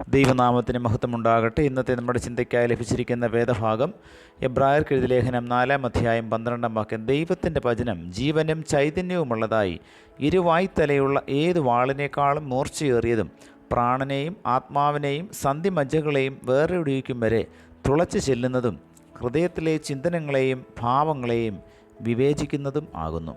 ദൈവനാമത്തിന് മഹത്വമുണ്ടാകട്ടെ. ഇന്നത്തെ നമ്മുടെ ചിന്തയ്ക്കായി ലഭിച്ചിരിക്കുന്ന വേദഭാഗം എബ്രായർക്ക് എഴുതിയ ലേഖനം 4-ാം അധ്യായം 12-ാം വാക്യം. ദൈവത്തിൻ്റെ വചനം ജീവനും ചൈതന്യവുമുള്ളതായി ഇരുവായ്ത്തലയുള്ള ഏത് വാളിനേക്കാളും മൂർച്ചയേറിയതും പ്രാണനെയും ആത്മാവിനെയും സന്ധിമജ്ജകളെയും വേർതിരിക്കും വരെ തുളച്ചു ചെല്ലുന്നതും ഹൃദയത്തിലെ ചിന്തനങ്ങളെയും ഭാവങ്ങളെയും വിവേചിക്കുന്നതും ആകുന്നു.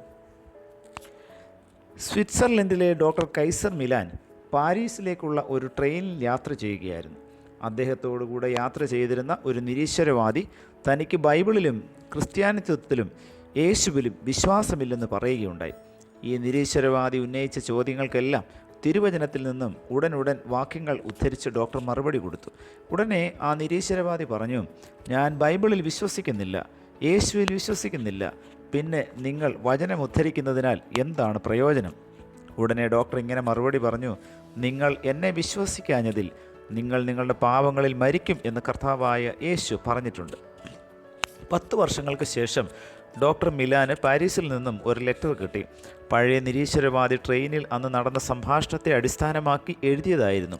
സ്വിറ്റ്സർലൻഡിലെ ഡോക്ടർ കൈസർ മിലാൻ പാരീസിലേക്കുള്ള ഒരു ട്രെയിനിൽ യാത്ര ചെയ്യുകയായിരുന്നു. അദ്ദേഹത്തോടുകൂടെ യാത്ര ചെയ്തിരുന്ന ഒരു നിരീശ്വരവാദി തനിക്ക് ബൈബിളിലും ക്രിസ്ത്യാനിത്വത്തിലും യേശുവിലും വിശ്വാസമില്ലെന്ന് പറയുകയുണ്ടായി. ഈ നിരീശ്വരവാദി ഉന്നയിച്ച ചോദ്യങ്ങൾക്കെല്ലാം തിരുവചനത്തിൽ നിന്നും ഉടനുടൻ വാക്യങ്ങൾ ഉദ്ധരിച്ച് ഡോക്ടർ മറുപടി കൊടുത്തു. ഉടനെ ആ നിരീശ്വരവാദി പറഞ്ഞു, ഞാൻ ബൈബിളിൽ വിശ്വസിക്കുന്നില്ല, യേശുവിൽ വിശ്വസിക്കുന്നില്ല, പിന്നെ നിങ്ങൾ വചനം ഉദ്ധരിക്കുന്നതിനാൽ എന്താണ് പ്രയോജനം? ഉടനെ ഡോക്ടർ ഇങ്ങനെ മറുപടി പറഞ്ഞു, നിങ്ങൾ എന്നെ വിശ്വസിക്കാഞ്ഞതിൽ നിങ്ങൾ നിങ്ങളുടെ പാപങ്ങളിൽ മരിക്കും എന്ന് കർത്താവായ യേശു പറഞ്ഞിട്ടുണ്ട്. 10 വർഷങ്ങൾക്ക് ശേഷം ഡോക്ടർ മിലാന് പാരീസിൽ നിന്നും ഒരു ലെറ്റർ കിട്ടി. പഴയ നിരീശ്വരവാദി ട്രെയിനിൽ അന്ന് നടന്ന സംഭാഷണത്തെ അടിസ്ഥാനമാക്കി എഴുതിയതായിരുന്നു.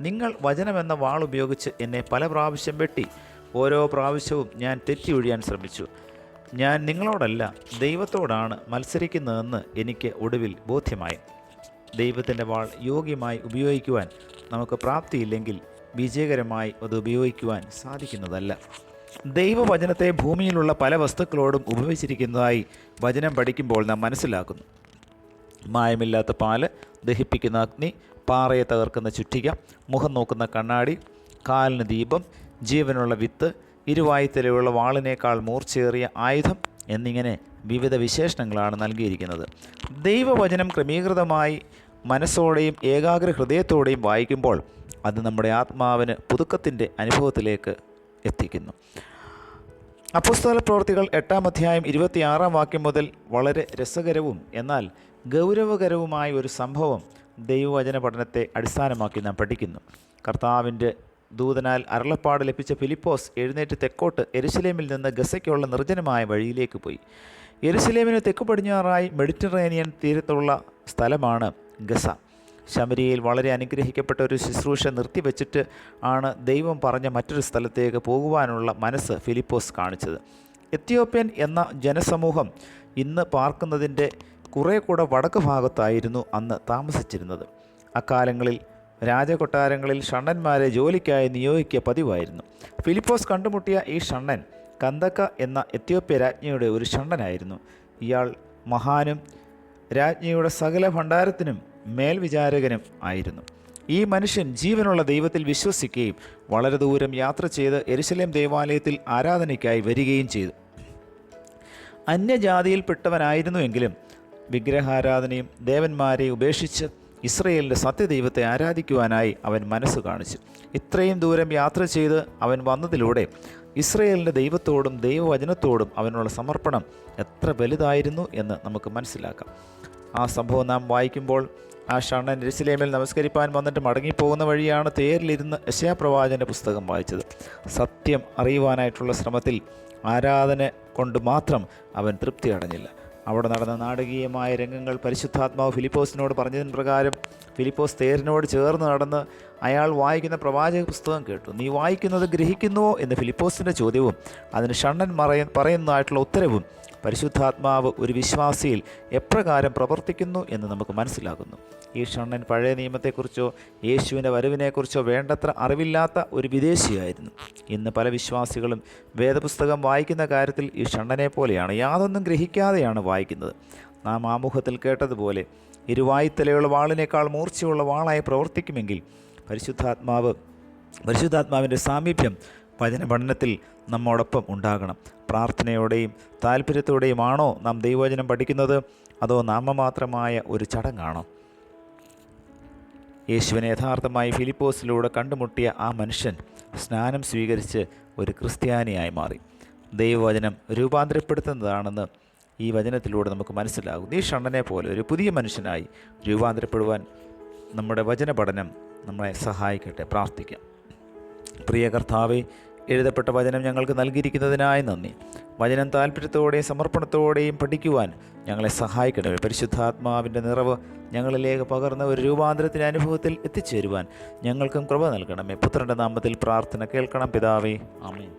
നിങ്ങൾ വചനമെന്ന വാൾ ഉപയോഗിച്ച് എന്നെ പല പ്രാവശ്യം വെട്ടി. ഓരോ പ്രാവശ്യവും ഞാൻ തെറ്റി ഒഴിയാൻ ശ്രമിച്ചു. ഞാൻ നിങ്ങളോടല്ല, ദൈവത്തോടാണ് മത്സരിക്കുന്നതെന്ന് എനിക്ക് ഒടുവിൽ ബോധ്യമായി. ദൈവത്തിൻ്റെ വാൾ യോഗ്യമായി ഉപയോഗിക്കുവാൻ നമുക്ക് പ്രാപ്തിയില്ലെങ്കിൽ വിജയകരമായി അത് ഉപയോഗിക്കുവാൻ സാധിക്കുന്നതല്ല. ദൈവവചനത്തെ ഭൂമിയിലുള്ള പല വസ്തുക്കളോടും ഉപയോഗിച്ചിരിക്കുന്നതായി വചനം പഠിക്കുമ്പോൾ നാം മനസ്സിലാക്കുന്നു. മായമില്ലാത്ത പാല്, ദഹിപ്പിക്കുന്ന അഗ്നി, പാറയെ തകർക്കുന്ന ചുറ്റിക, മുഖം നോക്കുന്ന കണ്ണാടി, കാലിന് ദീപം, ജീവനുള്ള വിത്ത്, ഇരുവായ്ത്തലയുള്ള വാളിനേക്കാൾ മൂർച്ചയേറിയ ആയുധം എന്നിങ്ങനെ വിവിധ വിശേഷണങ്ങളാണ് നൽകിയിരിക്കുന്നത്. ദൈവവചനം ക്രമീകൃതമായി മനസ്സോടെയും ഏകാഗ്ര ഹൃദയത്തോടെയും വായിക്കുമ്പോൾ അത് നമ്മുടെ ആത്മാവിന് പുതുക്കത്തിൻ്റെ അനുഭവത്തിലേക്ക് എത്തിക്കുന്നു. അപ്പോസ്തല പ്രവൃത്തികൾ 8-ാം അധ്യായം 26-ാം വാക്യം മുതൽ വളരെ രസകരവും എന്നാൽ ഗൗരവകരവുമായ ഒരു സംഭവം ദൈവവചന പഠനത്തെ അടിസ്ഥാനമാക്കി നാം പഠിക്കുന്നു. കർത്താവിൻ്റെ ദൂതനാൽ അരുളപ്പാട് ലഭിച്ച ഫിലിപ്പോസ് എഴുന്നേറ്റ് തെക്കോട്ട് യെരുശലേമിൽ നിന്ന് ഗസയ്ക്കുള്ള നിർജ്ജനമായ വഴിയിലേക്ക് പോയി. യെരുശലേമിന് തെക്ക് പടിഞ്ഞാറായി മെഡിറ്ററേനിയൻ തീരത്തുള്ള സ്ഥലമാണ് ഗസ. ശമരിയയിൽ വളരെ അനുഗ്രഹിക്കപ്പെട്ട ഒരു ശുശ്രൂഷ നിർത്തിവെച്ചിട്ട് ആണ് ദൈവം പറഞ്ഞ മറ്റൊരു സ്ഥലത്തേക്ക് പോകുവാനുള്ള മനസ്സ് ഫിലിപ്പോസ് കാണിച്ചത്. എത്യോപ്യൻ എന്ന ജനസമൂഹം ഇന്ന് പാർക്കുന്നതിൻ്റെ കുറേ കൂടെ വടക്ക് ഭാഗത്തായിരുന്നു അന്ന് താമസിച്ചിരുന്നത്. അക്കാലങ്ങളിൽ രാജകൊട്ടാരങ്ങളിൽ ഷണ്ണന്മാരെ ജോലിക്കായി നിയോഗിക്കുക പതിവായിരുന്നു. ഫിലിപ്പോസ് കണ്ടുമുട്ടിയ ഈ ഷണ്ണൻ കന്ദക്ക എന്ന എത്യോപ്യ രാജ്ഞിയുടെ ഒരു ഷണ്ണനായിരുന്നു. ഇയാൾ മഹാനും രാജ്ഞിയുടെ സകല ഭണ്ഡാരത്തിനും മേൽവിചാരകനും ആയിരുന്നു. ഈ മനുഷ്യൻ ജീവനുള്ള ദൈവത്തിൽ വിശ്വസിക്കുകയും വളരെ ദൂരം യാത്ര ചെയ്ത് യെരുശലേം ദേവാലയത്തിൽ ആരാധനയ്ക്കായി വരികയും ചെയ്തു. അന്യജാതിയിൽപ്പെട്ടവനായിരുന്നുവെങ്കിലും വിഗ്രഹാരാധനയും ദേവന്മാരെയും ഉപേക്ഷിച്ച് ഇസ്രയേലിൻ്റെ സത്യദൈവത്തെ ആരാധിക്കുവാനായി അവൻ മനസ്സ് കാണിച്ചു. ഇത്രയും ദൂരം യാത്ര ചെയ്ത് അവൻ വന്നതിലൂടെ ഇസ്രയേലിൻ്റെ ദൈവത്തോടും ദൈവവചനത്തോടും അവനുള്ള സമർപ്പണം എത്ര വലുതായിരുന്നു എന്ന് നമുക്ക് മനസ്സിലാക്കാം. ആ സംഭവം നാം വായിക്കുമ്പോൾ ആ ഷണ്ണൻ യെരുശലേമിൽ നമസ്കരിപ്പാൻ വന്നിട്ട് മടങ്ങിപ്പോകുന്ന വഴിയാണ് തേരിലിരുന്ന് യെശയ്യാ പ്രവാചകൻ്റെ പുസ്തകം വായിച്ചത്. സത്യം അറിയുവാനായിട്ടുള്ള ശ്രമത്തിൽ ആരാധന കൊണ്ട് മാത്രം അവൻ തൃപ്തി അടഞ്ഞില്ല. അവിടെ നടന്ന നാടകീയമായ രംഗങ്ങൾ പരിശുദ്ധാത്മാവ് ഫിലിപ്പോസിനോട് പറഞ്ഞതിന് പ്രകാരം ഫിലിപ്പോസ് തേരിനോട് ചേർന്ന് നടന്ന് അയാൾ വായിക്കുന്ന പ്രവാചക പുസ്തകം കേട്ടു. നീ വായിക്കുന്നത് ഗ്രഹിക്കുന്നുവോ എന്ന് ഫിലിപ്പോസിൻ്റെ ചോദ്യവും അതിന് ഷണ്ണൻ പറയുന്നതായിട്ടുള്ള ഉത്തരവും പരിശുദ്ധാത്മാവ് ഒരു വിശ്വാസിയിൽ എപ്രകാരം പ്രവർത്തിക്കുന്നു എന്ന് നമുക്ക് മനസ്സിലാകുന്നു. ഈ ഷണ്ണൻ പഴയ നിയമത്തെക്കുറിച്ചോ യേശുവിൻ്റെ വരവിനെക്കുറിച്ചോ വേണ്ടത്ര അറിവില്ലാത്ത ഒരു വിദേശിയായിരുന്നു. ഇന്ന് പല വിശ്വാസികളും വേദപുസ്തകം വായിക്കുന്ന കാര്യത്തിൽ ഈ ഷണ്ണനെ പോലെയാണ്, യാതൊന്നും ഗ്രഹിക്കാതെയാണ് വായിക്കുന്നത്. നാം ആമുഖത്തിൽ കേട്ടതുപോലെ ഇരുവായ്ത്തലയുള്ള വാളിനേക്കാൾ മൂർച്ചയുള്ള വാളായി പ്രവർത്തിക്കുമെങ്കിൽ പരിശുദ്ധാത്മാവിൻ്റെ സാമീപ്യം വചന പഠനത്തിൽ നമ്മോടൊപ്പം ഉണ്ടാകണം. പ്രാർത്ഥനയോടെയും താല്പര്യത്തോടെയുമാണോ നാം ദൈവവചനം പഠിക്കുന്നത്, അതോ നാമമാത്രമായ ഒരു ചടങ്ങാണോ? യേശുവിനെ യഥാർത്ഥമായി ഫിലിപ്പോസിലൂടെ കണ്ടുമുട്ടിയ ആ മനുഷ്യൻ സ്നാനം സ്വീകരിച്ച് ഒരു ക്രിസ്ത്യാനിയായി മാറി. ദൈവവചനം രൂപാന്തരപ്പെടുത്തുന്നതാണെന്ന് ഈ വചനത്തിലൂടെ നമുക്ക് മനസ്സിലാകും. ഈ ഷണ്ണനെ പോലെ ഒരു പുതിയ മനുഷ്യനായി രൂപാന്തരപ്പെടുവാൻ നമ്മുടെ വചന പഠനം നമ്മളെ സഹായിക്കട്ടെ. പ്രാർത്ഥിക്കാം. പ്രിയ കർത്താവേ, എഴുതപ്പെട്ട വചനം ഞങ്ങൾക്ക് നൽകിയിരിക്കുന്നതിനായി നന്ദി. വചനം താല്പര്യത്തോടെയും സമർപ്പണത്തോടെയും പഠിക്കുവാൻ ഞങ്ങളെ സഹായിക്കണമേ. പരിശുദ്ധാത്മാവിൻ്റെ നിറവ് ഞങ്ങളിലേക്ക് പകർന്ന ഒരു രൂപാന്തരത്തിൻ്റെ അനുഭവത്തിൽ എത്തിച്ചേരുവാൻ ഞങ്ങൾക്കും കൃപ നൽകണമേ. പുത്രൻ്റെ നാമത്തിൽ പ്രാർത്ഥന കേൾക്കണം പിതാവേ. ആമേൻ.